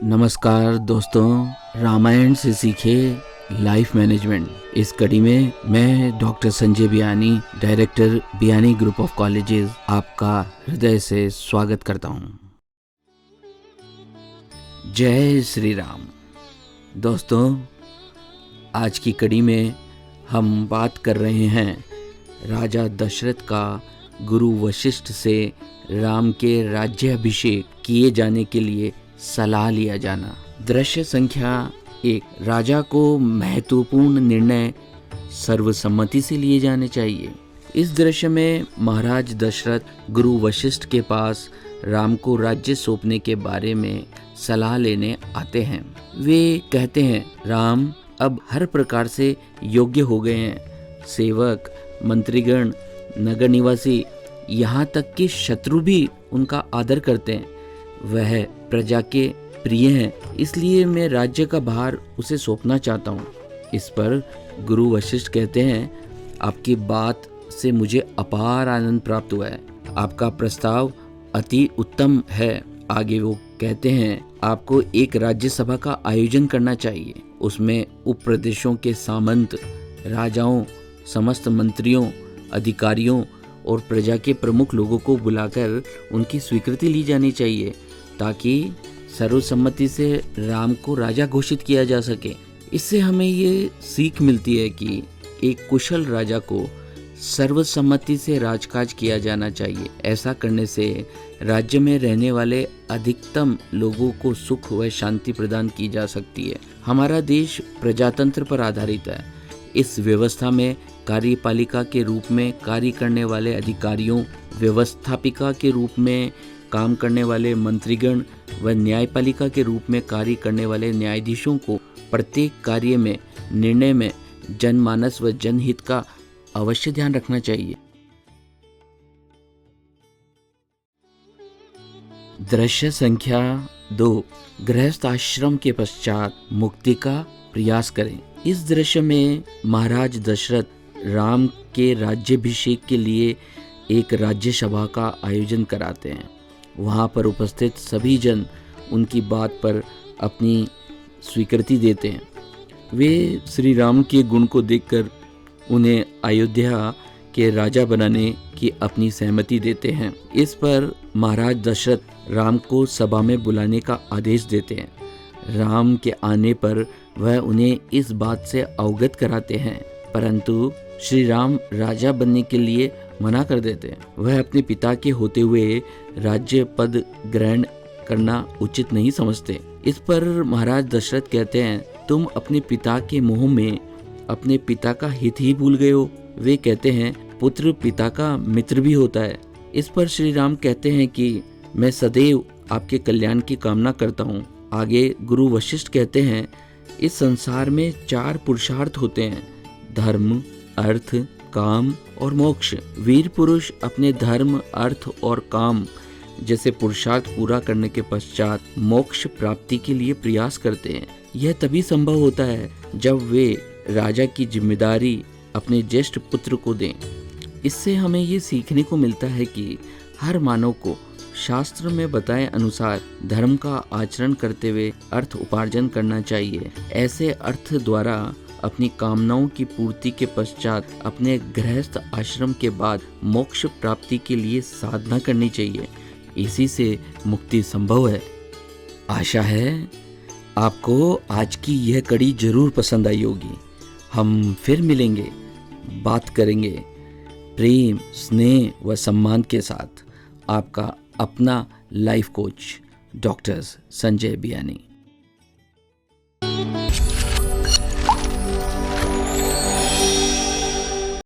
नमस्कार दोस्तों, रामायण से सीखे लाइफ मैनेजमेंट। इस कड़ी में मैं doctor Sanjay Biyani, director Biyani group of colleges, आपका हृदय से स्वागत करता हूँ। जय श्री राम। दोस्तों, आज की कड़ी में हम बात कर रहे हैं राजा दशरथ का गुरु वशिष्ठ से राम के राज्याभिषेक किए जाने के लिए सलाह लिया जाना। दृश्य संख्या 1। राजा को महत्वपूर्ण निर्णय सर्वसम्मति से लिए जाने चाहिए। इस दृश्य में महाराज दशरथ गुरु वशिष्ठ के पास राम को राज्य सौंपने के बारे में सलाह लेने आते हैं। वे कहते हैं, राम अब हर प्रकार से योग्य हो गए हैं। सेवक, मंत्रीगण, नगर निवासी, यहाँ तक कि शत्रु भी उनका आदर करते हैं। वह प्रजा के प्रिय हैं, इसलिए मैं राज्य का भार उसे सौंपना चाहता हूँ। इस पर गुरु वशिष्ठ कहते हैं, आपकी बात से मुझे अपार आनंद प्राप्त हुआ है। आपका प्रस्ताव अति उत्तम है। आगे वो कहते हैं, आपको एक राज्यसभा का आयोजन करना चाहिए। उसमें उप प्रदेशों के सामंत, राजाओं, समस्त मंत्रियों, अधिकारियों और प्रजा के प्रमुख लोगों को बुलाकर उनकी स्वीकृति ली जानी चाहिए, ताकि सर्वसम्मति से राम को राजा घोषित किया जा सके। इससे हमें ये सीख मिलती है कि एक कुशल राजा को सर्वसम्मति से राजकाज किया जाना चाहिए। ऐसा करने से राज्य में रहने वाले अधिकतम लोगों को सुख व शांति प्रदान की जा सकती है। हमारा देश प्रजातंत्र पर आधारित है। इस व्यवस्था में कार्यपालिका के रूप में कार्य करने वाले अधिकारियों, व्यवस्थापिका के रूप में काम करने वाले मंत्रीगण व न्यायपालिका के रूप में कार्य करने वाले न्यायाधीशों को प्रत्येक कार्य में, निर्णय में जनमानस व जनहित का अवश्य ध्यान रखना चाहिए। दृश्य संख्या 2। गृहस्थ आश्रम के पश्चात मुक्ति का प्रयास करें। इस दृश्य में महाराज दशरथ राम के राज्याभिषेक के लिए एक राज्यसभा का आयोजन कराते हैं। वहाँ पर उपस्थित सभी जन उनकी बात पर अपनी स्वीकृति देते हैं। वे श्री राम के गुण को देखकर उन्हें अयोध्या के राजा बनाने की अपनी सहमति देते हैं। इस पर महाराज दशरथ राम को सभा में बुलाने का आदेश देते हैं। राम के आने पर वह उन्हें इस बात से अवगत कराते हैं, परंतु श्री राम राजा बनने के लिए मना कर देते हैं। वह अपने पिता के होते हुए राज्य पद ग्रहण करना उचित नहीं समझते। इस पर महाराज दशरथ कहते हैं, तुम अपने पिता के मोह में अपने पिता का हित ही भूल गए हो। वे कहते हैं, पुत्र पिता का मित्र भी होता है। इस पर श्री राम कहते हैं कि मैं सदैव आपके कल्याण की कामना करता हूँ। आगे गुरु वशिष्ठ कहते हैं, इस संसार में 4 पुरुषार्थ होते हैं, धर्म, अर्थ, काम और मोक्ष। वीर पुरुष अपने धर्म, अर्थ और काम जैसे पुरुषार्थ पूरा करने के पश्चात मोक्ष प्राप्ति के लिए प्रयास करते हैं। यह तभी संभव होता है जब वे राजा की जिम्मेदारी अपने ज्येष्ठ पुत्र को दें। इससे हमें ये सीखने को मिलता है कि हर मानव को शास्त्र में बताए अनुसार धर्म का आचरण करते हुए अर्थ उपार्जन करना चाहिए। ऐसे अर्थ द्वारा अपनी कामनाओं की पूर्ति के पश्चात अपने गृहस्थ आश्रम के बाद मोक्ष प्राप्ति के लिए साधना करनी चाहिए। इसी से मुक्ति संभव है। आशा है आपको आज की यह कड़ी जरूर पसंद आई होगी। हम फिर मिलेंगे, बात करेंगे प्रेम, स्नेह व सम्मान के साथ। आपका अपना life coach doctor Sanjay Biyani.